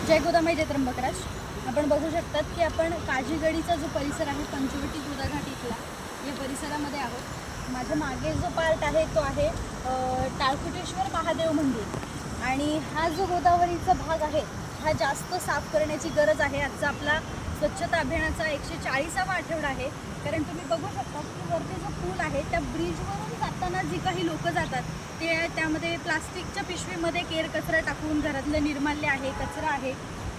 जय गोदामाई जय त्र्यंबकराज। आपण बघू शकतात की आपण काजीगडीचा जो परिसर आहे पंचवटी गोदाघाट इथला या परिसरामध्ये आहोत। माझ्या मागे जो पार्ट आहे तो आहे टाळकुटेश्वर महादेव मंदिर आणि हा जो गोदावरीचा भाग आहे हा जास्त साफ करण्याची गरज आहे। आजचा आपला स्वच्छता अभियानाचा 140वा आठवडा आहे। कारण तुम्ही बघू शकता की वरती जो पूल आहे त्या ब्रिजवरून जाताना जी काही लोक जातात ते त्यामध्ये प्लास्टिकच्या पिशवीमध्ये केर कचरा टाकून घरातलं निर्माल्य आहे कचरा आहे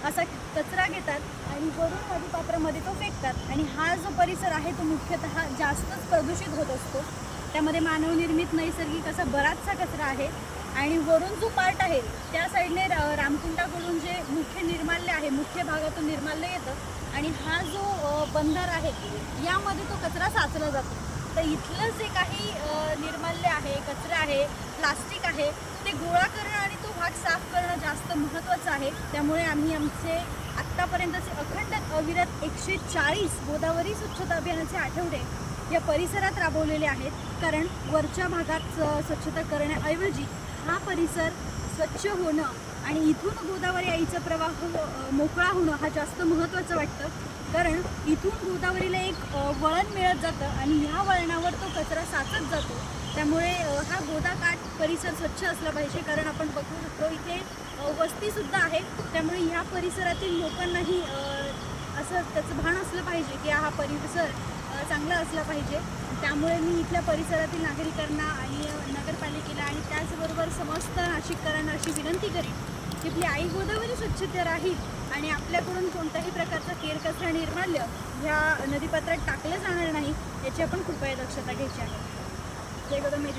असा कचरा घेतात आणि वरून नदीपात्रामध्ये तो फेकतात आणि हा जो परिसर आहे तो मुख्यतः जास्तच प्रदूषित होत असतो। त्यामध्ये मानवनिर्मित नैसर्गिक असा बराचसा कचरा आहे आणि वरून जो पार्ट आहे त्या साईडने रामकुंडाकडून जे मुख्य निर्माल्य आहे मुख्य भागातून निर्माल्य येतं आणि हा जो बंधार आहे यामध्ये तो कचरा साचला जातो। तर इथलं जे काही निर्माल्य आहे कचरा आहे प्लास्टिक आहे ते गोळा करणं आणि तो भाग साफ करणं जास्त महत्त्वाचं आहे। त्यामुळे आम्ही आमचे आत्तापर्यंतचे अखंड अविरत 140 गोदावरी स्वच्छता अभियानाचे आठवडे या परिसरात राबवलेले आहेत। कारण वरच्या भागात स्वच्छता करण्याऐवजी हा परिसर स्वच्छ होणं आणि इथून गोदावरी आईचा प्रवाह मोकळा होणं हा जास्त महत्त्वाचं वाटतं। कारण इथून गोदावरीला एक वळण मिळत जातं आणि ह्या वळणावर तो कचरा साचत जातो। त्यामुळे हा गोदाकाठ परिसर स्वच्छ असला पाहिजे। कारण आपण बघू शकतो इथे वस्तीसुद्धा आहे त्यामुळे ह्या परिसरातील लोकांनाही असं त्याचं भान असलं पाहिजे की हा परिसर चांगला असला पाहिजे। त्यामुळे मी इथल्या परिसरातील नागरिकांना आणि नगरपालिकेला आणि त्याचबरोबर समस्त नाशिककरांना अशी विनंती करीन की आपली आई गोदावरी स्वच्छ राहील आणि आपल्याकडून कोणत्याही प्रकारचा केर कचरा निर्माल्य ह्या नदीपात्रात टाकलं जाणार नाही याची आपण कृपया दक्षता घ्यायची आहे। जय गोदावरी।